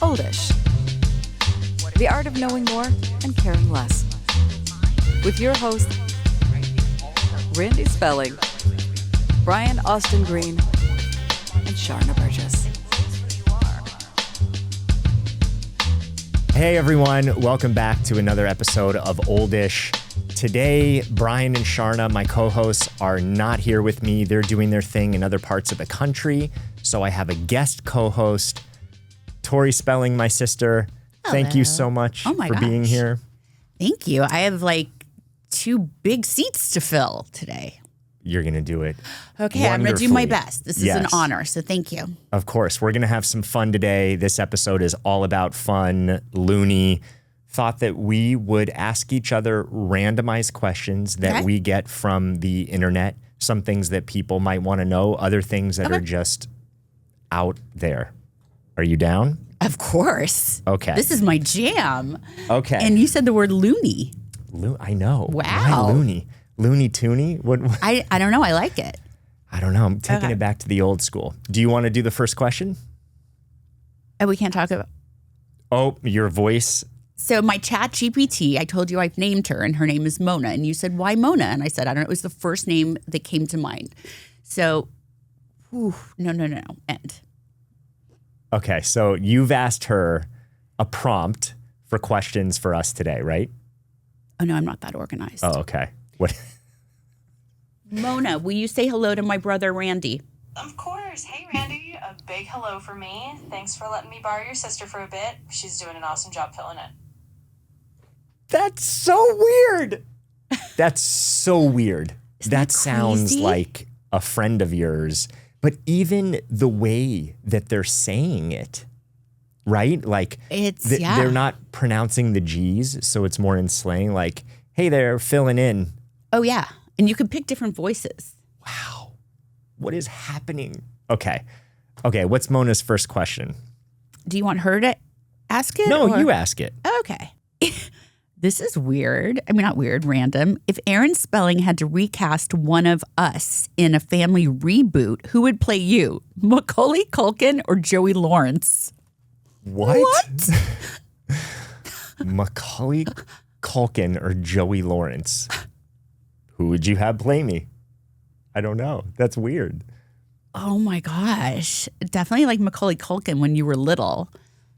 Oldish. The art of knowing more and caring less. With your host, Randy Spelling, Brian Austin Green, and Sharna Burgess. Hey everyone, welcome back to another episode of Oldish. Today, Brian and Sharna, my co-hosts, are not here with me. They're doing their thing in other parts of the country. So I have a guest co-host, Tori Spelling, my sister. Hello. Thank you so much for being here. Thank you. I have like 2 big seats to fill today. You're going to do it. Okay, I'm going to do my best. This is an honor, so thank you. Of course. We're going to have some fun today. This episode is all about fun, loony. Thought that we would ask each other randomized questions that we get from the internet. Some things that people might want to know, other things that are just out there. Are you down? Of course. Okay. This is my jam. Okay. And you said the word loony. I know. Wow. Why loony? Looney Toony? What? I don't know. I like it. I don't know. I'm taking it back to the old school. Do you want to do the first question? Oh, we can't talk about... Oh, your voice... So my ChatGPT, I told you I've named her, and her name is Mona. And you said, why Mona? And I said, I don't know. It was the first name that came to mind. So, no. End. Okay, so you've asked her a prompt for questions for us today, right? Oh, no, I'm not that organized. Oh, okay. What? Mona, will you say hello to my brother, Randy? Of course. Hey, Randy. A big hello from me. Thanks for letting me borrow your sister for a bit. She's doing an awesome job filling it. That's so weird. That's so weird. That sounds crazy? like a friend of yours, but even the way that they're saying it, right? Like they're not pronouncing the G's, so it's more in slang. Like, hey there, filling in. Oh, yeah. And you could pick different voices. Wow. What is happening? Okay. What's Mona's first question? Do you want her to ask it? No, you ask it. Okay. This is weird. I mean, not weird, random. If Aaron Spelling had to recast one of us in a family reboot, who would play you? Macaulay Culkin or Joey Lawrence? What? Macaulay Culkin or Joey Lawrence? Who would you have play me? I don't know. That's weird. Oh my gosh. Definitely like Macaulay Culkin when you were little.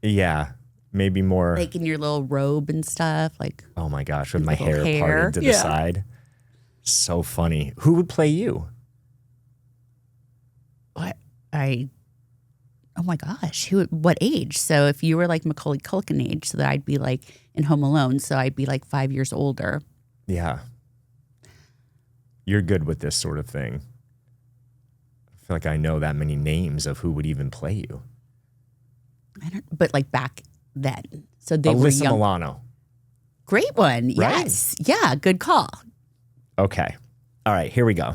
Yeah. Maybe more. Like in your little robe and stuff. Like, oh my gosh, with my hair parted to the side. So funny. Who would play you? What? Oh my gosh. What age? So if you were like Macaulay Culkin age, so that I'd be like in Home Alone, so I'd be like 5 years older. Yeah. You're good with this sort of thing. I feel like I know that many names of who would even play you. But like back then. So they were Alyssa young. Milano. Great one. Right? Yes. Yeah, good call. Okay. All right, here we go.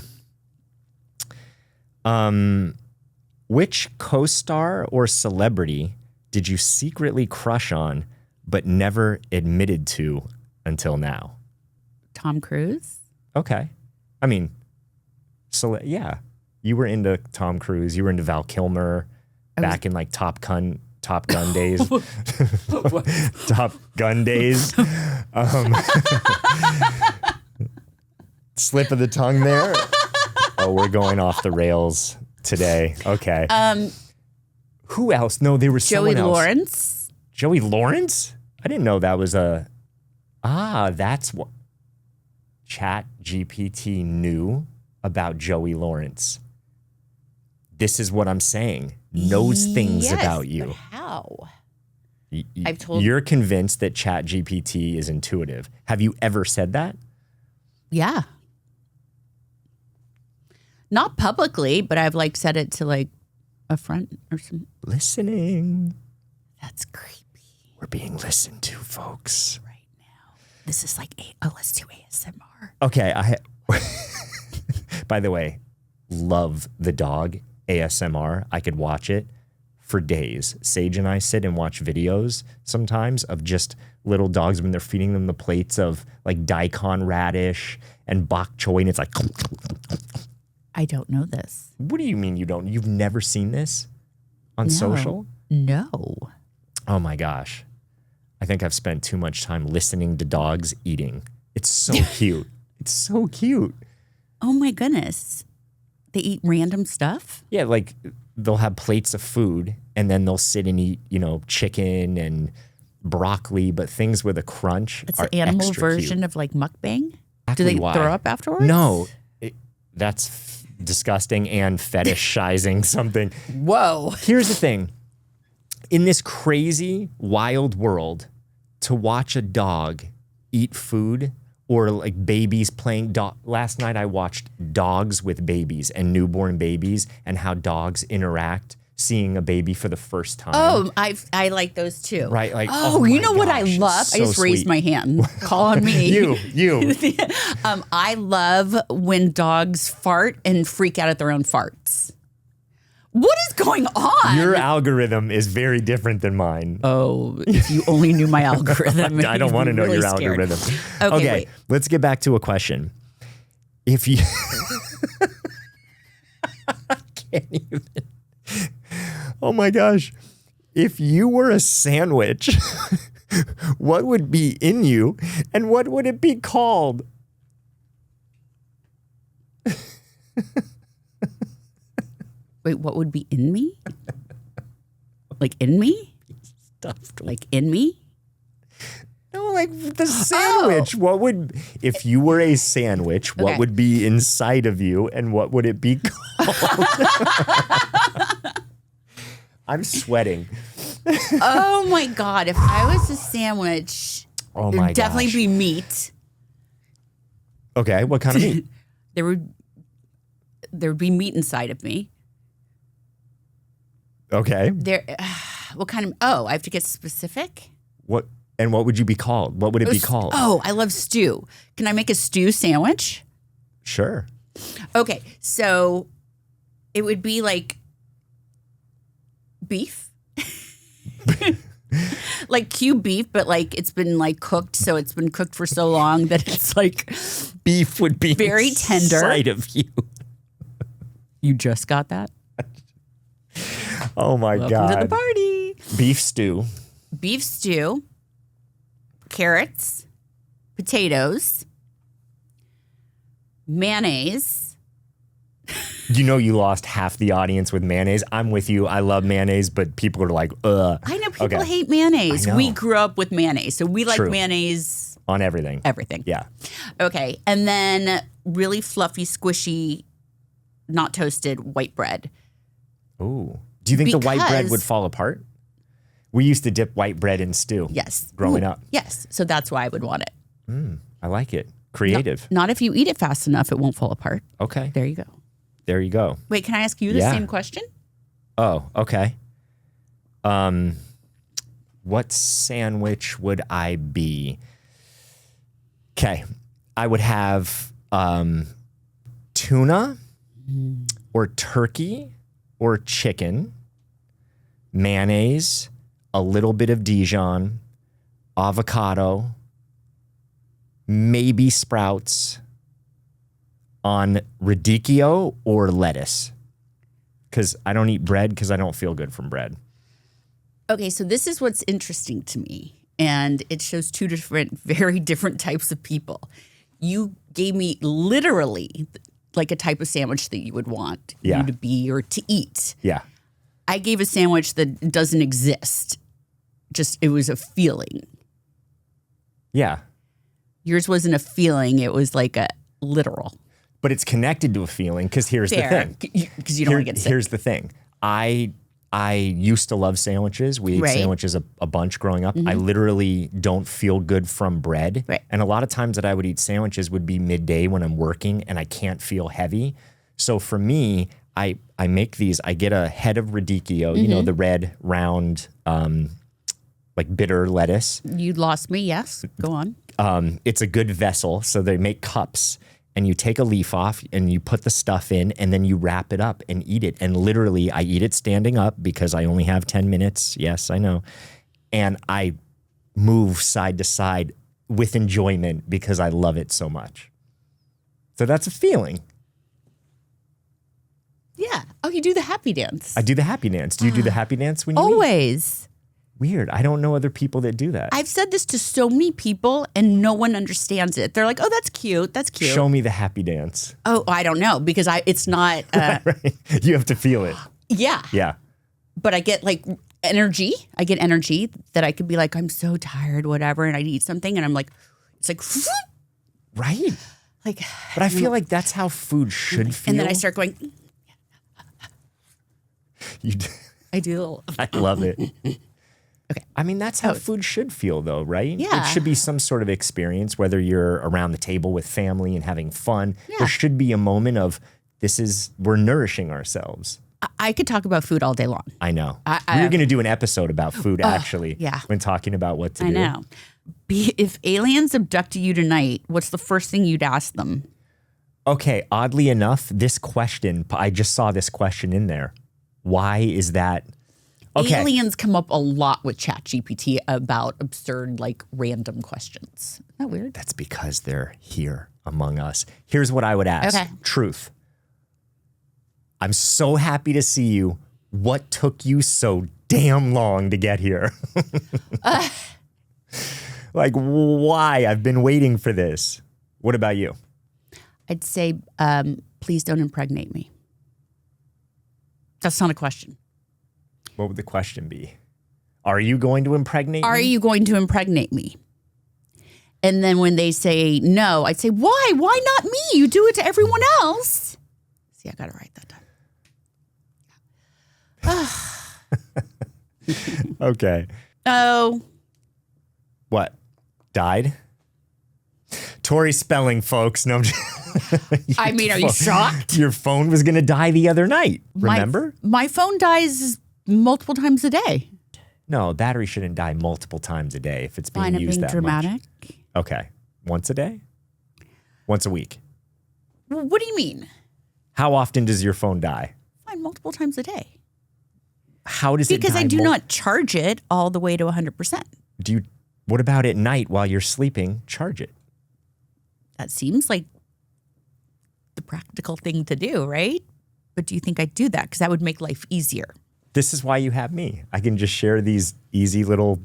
Which co-star or celebrity did you secretly crush on but never admitted to until now? Tom Cruise? Okay. I mean, yeah. You were into Tom Cruise. You were into Val Kilmer back in like Top Gun days. Top Gun days. Slip of the tongue there. Oh, we're going off the rails today. Okay. Who else? No, there was someone else. Joey Lawrence? Joey Lawrence? I didn't know that was that's what ChatGPT knew about Joey Lawrence. This is what I'm saying. Knows things about you. But how? You're convinced that ChatGPT is intuitive. Have you ever said that? Yeah. Not publicly, but I've like said it to like a friend or something. Listening. That's creepy. We're being listened to, folks. Right now. This is like, let's do ASMR. Okay. By the way, love the dog ASMR. I could watch it for days. Sage and I sit and watch videos sometimes of just little dogs when they're feeding them the plates of like daikon radish and bok choy, and it's like... I don't know this. What do you mean you don't? You've never seen this on social? No. Oh my gosh. I think I've spent too much time listening to dogs eating. It's so cute. It's so cute. Oh my goodness. They eat random stuff? Yeah, like they'll have plates of food and then they'll sit and eat, chicken and broccoli, but things with a crunch It's are the animal extra version cute. of like mukbang? Exactly Do they why. throw up afterwards? No, that's disgusting and fetishizing something. Whoa. Here's the thing. In this crazy, wild world, to watch a dog eat food or like babies playing last night I watched dogs with babies and newborn babies and how dogs interact seeing a baby for the first time. Oh, I like those too. Right, like, oh, oh you my know what I gosh, love? it's I just so raised sweet. my hand. Call on me. You. I love when dogs fart and freak out at their own farts. What is going on? Your algorithm is very different than mine. Oh, if you only knew my algorithm. I don't want to know really your scared. algorithm. Okay, wait. Let's get back to a question. If you I can't even. Oh my gosh. If you were a sandwich, what would be in you and what would it be called? Wait, what would be in me? Like in me? Stuffed. Like in me? No, like the sandwich. What would, if you were a sandwich, what Okay. would be inside of you and what would it be called? I'm sweating. Oh my God. If I was a sandwich, Oh there'd my definitely gosh. be meat. Okay, what kind of meat? There would be meat inside of me. Okay. What kind of, I have to get specific? What would you be called? What would it be called? Oh, I love stew. Can I make a stew sandwich? Sure. Okay, so it would be like beef. Like cube beef, but like it's been like cooked, so it's been cooked for so long that it's like Beef would be very tender. inside of you. You just got that? Oh my Welcome God. to the party. Beef stew. Beef stew, carrots, potatoes, mayonnaise. You know you lost half the audience with mayonnaise. I'm with you. I love mayonnaise, but people are like, ugh. I know people Okay. hate mayonnaise. I know. We grew up with mayonnaise, so we like True. mayonnaise On everything. everything. Yeah. Okay, and then really fluffy, squishy, not toasted white bread. Ooh. Do you think the white bread Because- would fall apart? We used to dip white bread in stew. Yes. Growing Ooh, up. Yes, so that's why I would want it. I like it. Creative. Not if you eat it fast enough, it won't fall apart. Okay. There you go. There you go. Wait, can I ask you the Yeah. same question? Oh, okay. What sandwich would I be? Okay. I would have tuna or turkey or chicken, mayonnaise, a little bit of Dijon, avocado, maybe sprouts on radicchio or lettuce. Because I don't eat bread because I don't feel good from bread. Okay, so this is what's interesting to me, and it shows two very different types of people. You gave me literally like a type of sandwich that you would want Yeah. you to be or to eat. Yeah. I gave a sandwich that doesn't exist. Just, it was a feeling. Yeah. Yours wasn't a feeling, it was like a literal. But it's connected to a feeling because here's the Fair, thing. because you don't want to get sick. Here's the thing. I used to love sandwiches. We ate Right. sandwiches a bunch growing up. I literally don't feel good from bread. Right. And a lot of times that I would eat sandwiches would be midday when I'm working and I can't feel heavy. So for me, I make these. I get a head of radicchio, you know, the red, round, like bitter lettuce. You lost me, yes. Go on. It's a good vessel, so they make cups. And you take a leaf off and you put the stuff in and then you wrap it up and eat it. And literally, I eat it standing up because I only have 10 minutes. Yes, I know. And I move side to side with enjoyment because I love it so much. So that's a feeling. Yeah. Oh, you do the happy dance. I do the happy dance. Do you do the happy dance when you eat? Always. Weird. I don't know other people that do that. I've said this to so many people and no one understands it. They're like, oh, that's cute. That's cute. Show me the happy dance. Oh, I don't know because it's not. Right. You have to feel it. Yeah. Yeah. But I get like energy. I get energy that I could be like, I'm so tired, whatever, and I need something. And I'm like, it's like, right. Like, but I feel like that's how food should feel. And then I start going, I do. I love it. Okay. I mean, that's how food should feel, though, right? Yeah. It should be some sort of experience, whether you're around the table with family and having fun. Yeah. There should be a moment of we're nourishing ourselves. I could talk about food all day long. I know. We're going to do an episode about food, actually, yeah. when talking about what to do. I know. If aliens abducted you tonight, what's the first thing you'd ask them? Okay, oddly enough, this question, I just saw this question in there. Why is that? Okay. Aliens come up a lot with ChatGPT about absurd, like random questions. Isn't that weird? That's because they're here among us. Here's what I would ask. Okay. Truth. I'm so happy to see you. What took you so damn long to get here? Like, why? I've been waiting for this. What about you? I'd say, please don't impregnate me. That's not a question. What would the question be? Are you going to impregnate me? Are you going to impregnate me? And then when they say no, I'd say, why? Why not me? You do it to everyone else. See, I got to write that down. Okay. Oh. What? Died? Tori Spelling, folks. No, I'm just, I mean, are you shocked? Your phone was going to die the other night. Remember? My phone dies multiple times a day. No, battery shouldn't die multiple times a day if it's being Fine, I'm used being that dramatic. much. Okay. Once a day? Once a week? What do you mean? How often does your phone die? Fine, multiple times a day. How does it die? Because I do not charge it all the way to 100%. What about at night while you're sleeping? Charge it. That seems like the practical thing to do, right? But do you think I'd do that? Because that would make life easier. This is why you have me. I can just share these easy little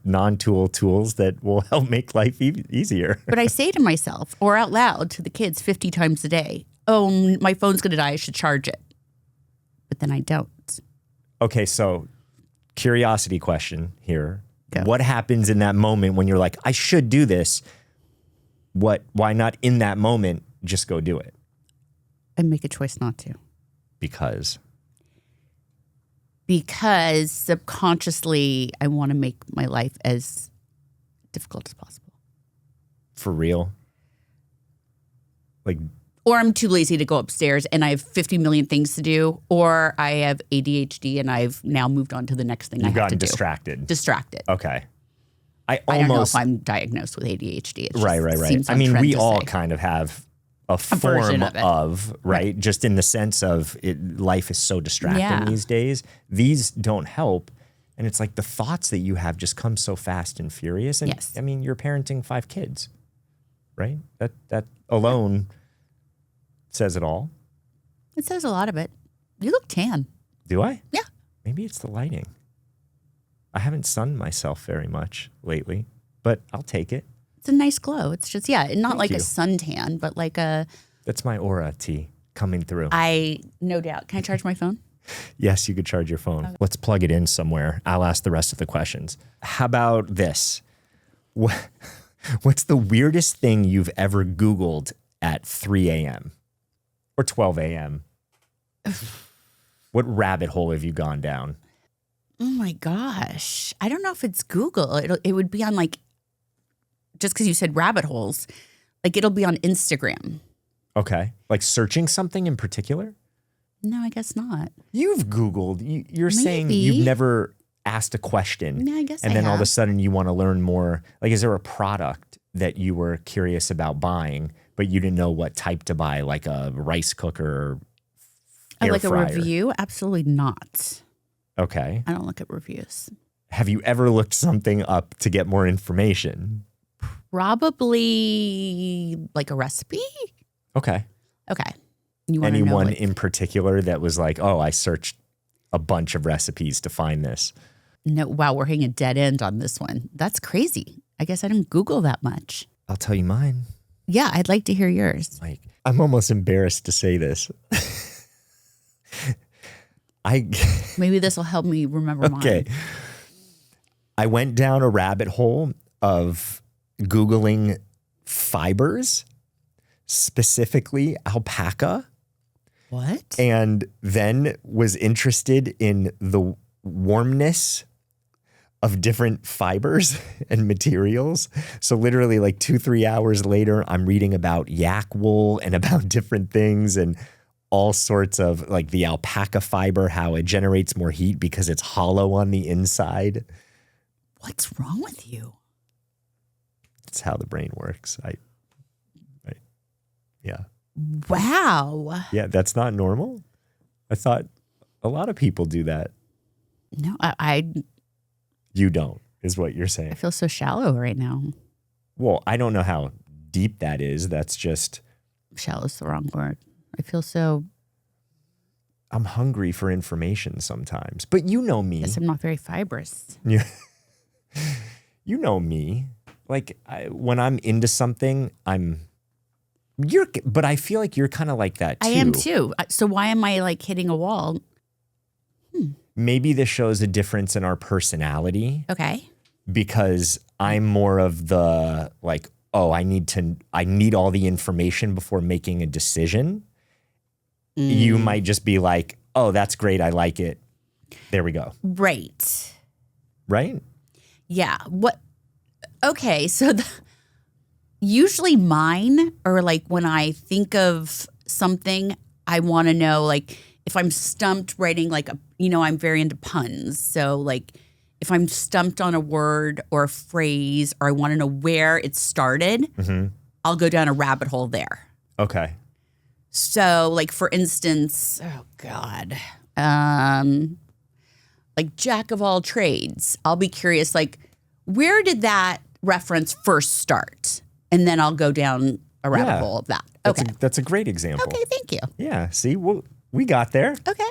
non-tool tools that will help make life easier. But I say to myself, or out loud to the kids 50 times a day, oh, my phone's going to die. I should charge it. But then I don't. Okay, so curiosity question here. Go. What happens in that moment when you're like, I should do this? Why not in that moment just go do it? I make a choice not to. Because subconsciously I want to make my life as difficult as possible. For real? Like, or I'm too lazy to go upstairs and I have 50 million things to do, or I have ADHD and I've now moved on to the next thing I have to do. You've gotten distracted. Okay. I don't know if I'm diagnosed with ADHD. It just Right. I mean, we all kind of have a form of, right? Right. Just in the sense of life is so distracting these days. These don't help. And it's like the thoughts that you have just come so fast and furious. And yes. I mean, you're parenting 5 kids, right? That alone says it all. It says a lot of it. You look tan. Do I? Yeah. Maybe it's the lighting. I haven't sunned myself very much lately, but I'll take it. It's a nice glow. It's just, not Thank like you. a suntan, but like a... That's my aura tea coming through. No doubt. Can I charge my phone? Yes, you could charge your phone. Okay. Let's plug it in somewhere. I'll ask the rest of the questions. How about this? What's the weirdest thing you've ever Googled at 3 a.m. or 12 a.m.? What rabbit hole have you gone down? Oh my gosh. I don't know if it's Google. It would be on like, just because you said rabbit holes, like it'll be on Instagram. Okay. Like searching something in particular? No, I guess not. You've Googled. You're saying you've never asked a question. Yeah, I guess and then all of a sudden you want to learn more. Like, is there a product that you were curious about buying, but you didn't know what type to buy, like a rice cooker or air fryer? A review? Absolutely not. Okay. I don't look at reviews. Have you ever looked something up to get more information? Probably like a recipe. Okay. You Anyone in particular that was like, oh, I searched a bunch of recipes to find this? No, wow, we're hitting a dead end on this one. That's crazy. I guess I didn't Google that much. I'll tell you mine. Yeah, I'd like to hear yours. Like, I'm almost embarrassed to say this. Maybe this will help me remember mine. Okay. I went down a rabbit hole of Googling fibers, specifically alpaca. What? And then was interested in the warmness of different fibers and materials. So literally like 2-3 hours later, I'm reading about yak wool and about different things and all sorts of like the alpaca fiber, how it generates more heat because it's hollow on the inside. What's wrong with you? It's how the brain works. Yeah. Wow. Yeah, that's not normal. I thought a lot of people do that. No, I You don't, is what you're saying. feel so shallow right now. Well, I don't know how deep that is. That's just... Shallow's the wrong word. I feel so... I'm hungry for information sometimes. But you know me. I guess I'm not very fibrous. You know me. Like, when I'm into something, but I feel like you're kind of like that too. I am too. So why am I like hitting a wall? Maybe this shows a difference in our personality. Okay. Because I'm more of the like, oh, I need all the information before making a decision. You might just be like, oh, that's great. I like it. There we go. Right. Right? Yeah. What? Okay. So usually mine are like when I think of something, I want to know like if I'm stumped writing like I'm very into puns. So like if I'm stumped on a word or a phrase or I want to know where it started, I'll go down a rabbit hole there. Okay. So like for instance, oh God, like jack of all trades. I'll be curious, like where did that reference first start? And then I'll go down a rabbit hole of that. Okay. That's a great example. Okay, thank you. Yeah. See, we got there. Okay.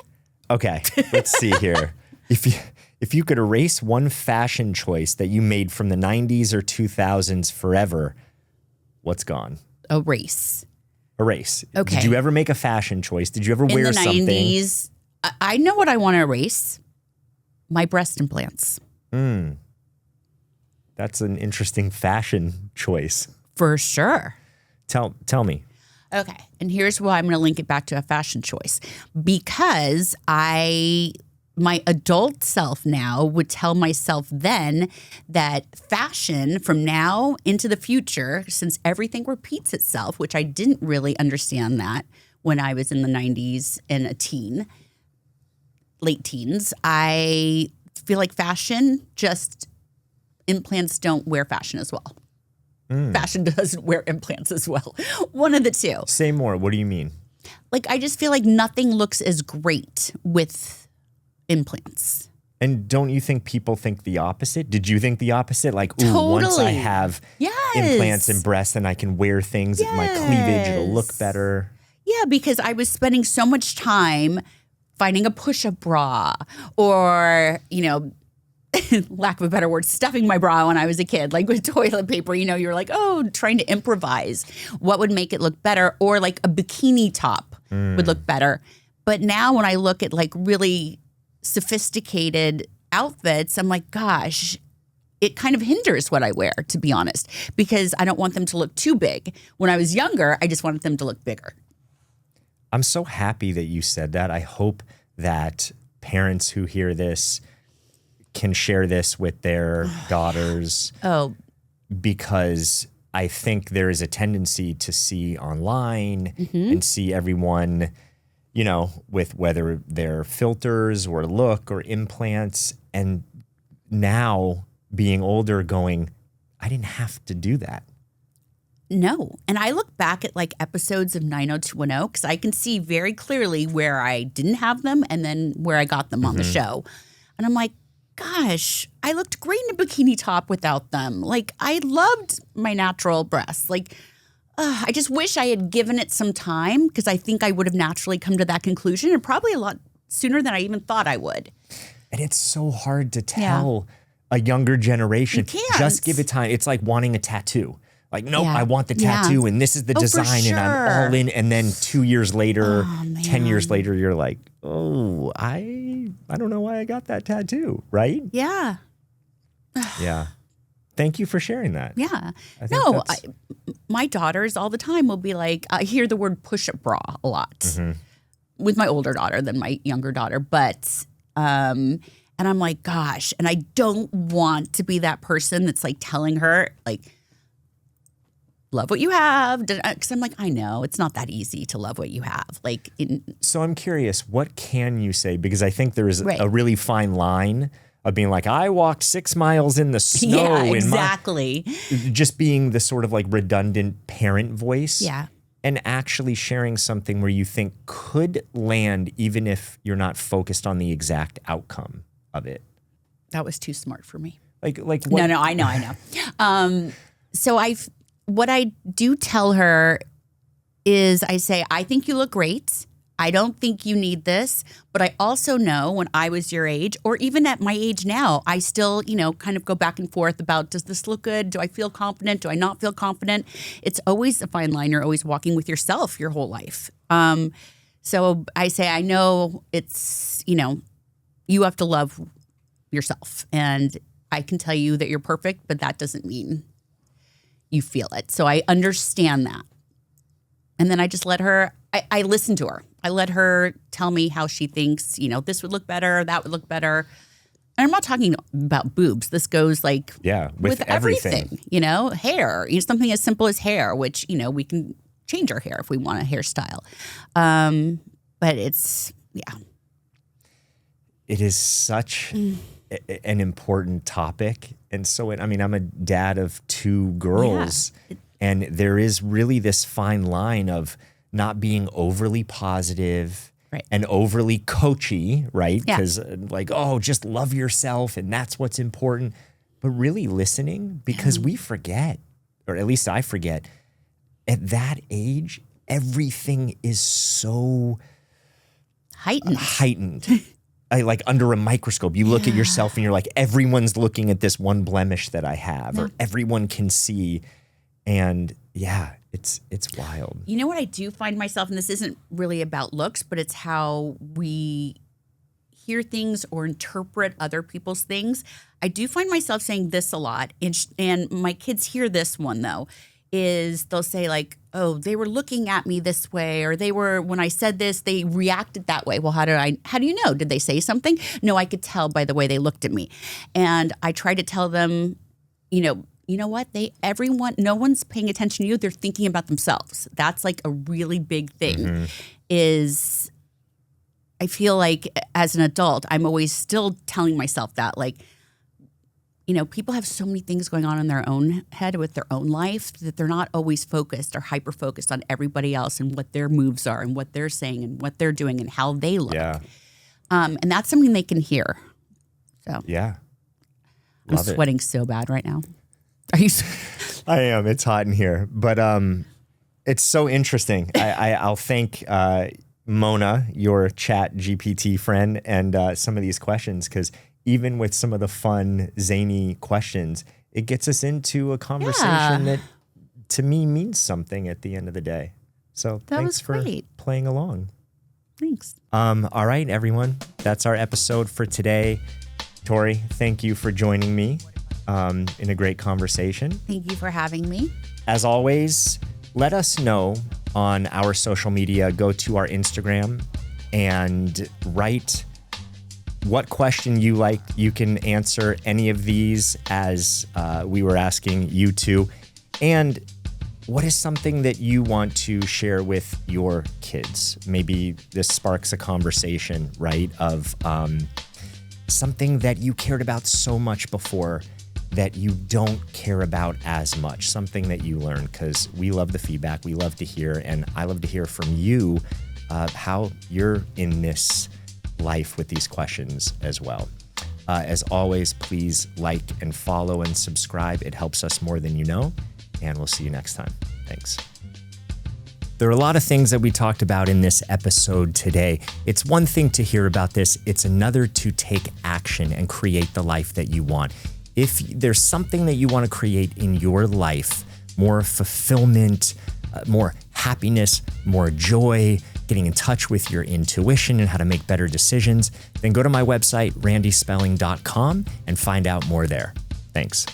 Okay. Let's see here. If you could erase one fashion choice that you made from the 90s or 2000s forever, what's gone? Erase. Okay. Did you ever make a fashion choice? Did you ever wear something? In the 90s, I know what I want to erase. My breast implants. That's an interesting fashion choice. For sure. Tell me. Okay. And here's why I'm going to link it back to a fashion choice. Because my adult self now would tell myself then that fashion from now into the future, since everything repeats itself, which I didn't really understand that when I was in the 90s and a teen, late teens, I feel like fashion implants don't wear fashion as well. Fashion doesn't wear implants as well. One of the two. Say more. What do you mean? Like, I just feel like nothing looks as great with implants. And don't you think people think the opposite? Did you think the opposite? Like, ooh, Totally. once I have implants and breasts, then I can wear things at my cleavage. It'll look better. Yeah, because I was spending so much time finding a push-up bra or, lack of a better word, stuffing my bra when I was a kid, like with toilet paper, you're like, oh, trying to improvise what would make it look better, or like a bikini top would look better. But now when I look at like really sophisticated outfits, I'm like, gosh, it kind of hinders what I wear, to be honest, because I don't want them to look too big. When I was younger, I just wanted them to look bigger. I'm so happy that you said that. I hope that parents who hear this can share this with their daughters. Because I think there is a tendency to see online and see everyone, with whether they're filters or look or implants. And now being older going, I didn't have to do that. No. And I look back at like episodes of 90210 because I can see very clearly where I didn't have them and then where I got them on the show. And I'm like, gosh, I looked great in a bikini top without them. Like, I loved my natural breasts. Like, I just wish I had given it some time because I think I would have naturally come to that conclusion and probably a lot sooner than I even thought I would. And it's so hard to tell a younger generation. You can't. Just give it time. It's like wanting a tattoo. Like, nope, Yeah. I want the tattoo and this is the design and I'm all in. And then 2 years later, 10 years later, you're like, oh, I don't know why I got that tattoo, right? Yeah. Yeah. Thank you for sharing that. Yeah. I think No, that's- my daughters all the time will be like, I hear the word push-up bra a lot Mm-hmm. with my older daughter than my younger daughter. But, and I'm like, gosh, and I don't want to be that person that's like telling her, like, love what you have. Because I'm like, I know it's not that easy to love what you have. Like, So I'm curious, what can you say? Because I think there is Right. a really fine line of being like, I walked 6 miles in the snow. yeah, in exactly. just being the sort of like redundant parent voice. Yeah. And actually sharing something where you think could land even if you're not focused on the exact outcome of it. That was too smart for me. Like what? No, I know. So what I do tell her is I say, I think you look great. I don't think you need this, but I also know when I was your age, or even at my age now, I still, kind of go back and forth about, does this look good? Do I feel confident? Do I not feel confident? It's always a fine line. You're always walking with yourself your whole life. So I say, I know it's, you have to love yourself. And I can tell you that you're perfect, but that doesn't mean you feel it. So I understand that. And then I just let her, I listen to her. I let her tell me how she thinks, this would look better, that would look better. And I'm not talking about boobs. This goes like with everything, hair, something as simple as hair, which, we can change our hair if we want a hairstyle. But it's, It is such an important topic. And so, I'm a dad of 2 girls. Yeah. And there is really this fine line of not being overly positive and overly coachy, right? Yeah. Because just love yourself and that's what's important. But really listening, because we forget, or at least I forget, at that age, everything is so heightened. Like under a microscope, you look at yourself and you're like, everyone's looking at this one blemish that I have, or everyone can see. And it's wild. You know what I do find myself, and this isn't really about looks, but it's how we hear things or interpret other people's things. I do find myself saying this a lot, and my kids hear this one though, is they'll say like, oh, they were looking at me this way, or when I said this, they reacted that way. Well, how do you know? Did they say something? No, I could tell by the way they looked at me. And I try to tell them, you know what? No one's paying attention to you. They're thinking about themselves. That's like a really big thing. Is I feel like as an adult, I'm always still telling myself that, like, people have so many things going on in their own head with their own life that they're not always focused or hyper focused on everybody else and what their moves are and what they're saying and what they're doing and how they look. Yeah. And that's something they can hear. So Yeah. I'm sweating so bad right now. Are you? I am. It's hot in here, but it's so interesting. I'll thank Mona, your ChatGPT friend, and some of these questions, because even with some of the fun, zany questions, it gets us into a conversation that, to me, means something at the end of the day. So thanks for playing along. Thanks. All right, everyone. That's our episode for today. Tori, thank you for joining me in a great conversation. Thank you for having me. As always, let us know on our social media. Go to our Instagram and write what question you like. You can answer any of these as we were asking you to. And what is something that you want to share with your kids? Maybe this sparks a conversation, right? Of something that you cared about so much before that you don't care about as much, something that you learned, because we love the feedback. We love to hear, and I love to hear from you how you're in this life with these questions as well. As always, please like and follow and subscribe. It helps us more than you know, and we'll see you next time. Thanks. There are a lot of things that we talked about in this episode today. It's one thing to hear about this. It's another to take action and create the life that you want. If there's something that you want to create in your life, more fulfillment, more happiness, more joy, getting in touch with your intuition and how to make better decisions, then go to my website, randyspelling.com, and find out more there. Thanks.